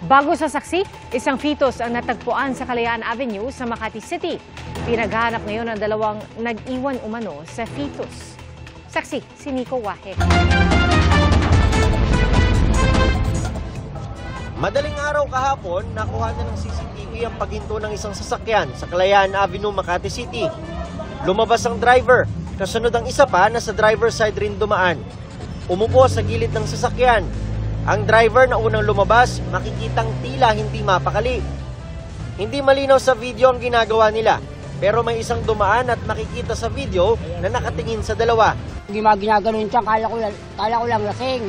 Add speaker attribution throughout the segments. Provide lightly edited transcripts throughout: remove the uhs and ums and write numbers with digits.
Speaker 1: Bago sa saksi, isang fetus ang natagpuan sa Kalayaan Avenue sa Makati City. Pinaghahanap ngayon ang dalawang nag-iwan umano sa fetus. Saksi, si Nico Wahe.
Speaker 2: Madaling araw kahapon, nakuha na ng CCTV ang paghinto ng isang sasakyan sa Kalayaan Avenue, Makati City. Lumabas ang driver, kasunod ang isa pa na sa driver side rin dumaan. Umupo sa gilid ng sasakyan. Ang driver na unang lumabas, makikitang tila hindi mapakali. Hindi malinaw sa video ang ginagawa nila, pero may isang dumaan at makikita sa video na nakatingin sa dalawa.
Speaker 3: Hindi ginaganon siya, kala ko lang lasing.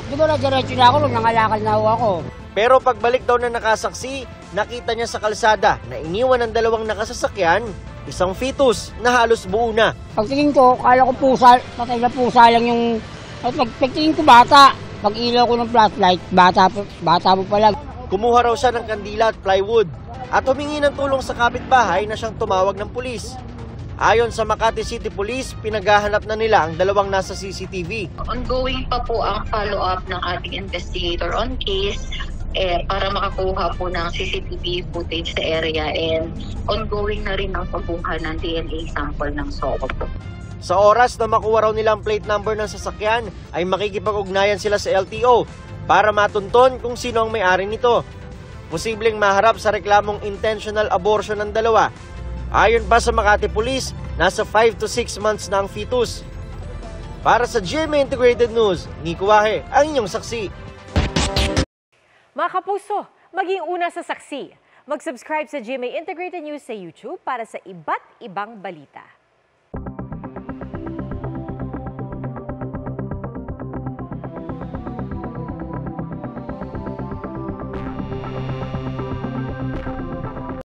Speaker 3: Di ba na-diretso na ako nung nangalakal na ako.
Speaker 2: Pero pagbalik daw na nakasaksi, nakita niya sa kalsada na iniwan ng dalawang nakasasakyan, isang fetus na halos buo na.
Speaker 3: Pagtingin ko, kala ko pusa, patay na pusa lang yung... At pagtingin ko bata, pag ilaw ko ng flashlight, bata mo pa lang.
Speaker 2: Kumuha raw siya ng kandila at plywood at humingi ng tulong sa kapitbahay na siyang tumawag ng pulis. Ayon sa Makati City Police, pinaghahanap na nila ang dalawang nasa CCTV.
Speaker 4: Ongoing pa po ang follow-up ng ating investigator on case para makakuha po ng CCTV footage sa area, and ongoing na rin ang pagkuha ng DNA sample ng SOCO po.
Speaker 2: Sa oras na makuha raw nila ang plate number ng sasakyan, ay makikipag-ugnayan sila sa LTO para matunton kung sino ang may-ari nito. Posibleng maharap sa reklamong intentional abortion ng dalawa. Ayon pa sa Makati Police, nasa 5 to 6 months na ang fetus. Para sa GMA Integrated News, Nico Wahe, ang inyong saksi.
Speaker 1: Mga kapuso, maging una sa saksi. Mag-subscribe sa GMA Integrated News sa YouTube para sa iba't ibang balita.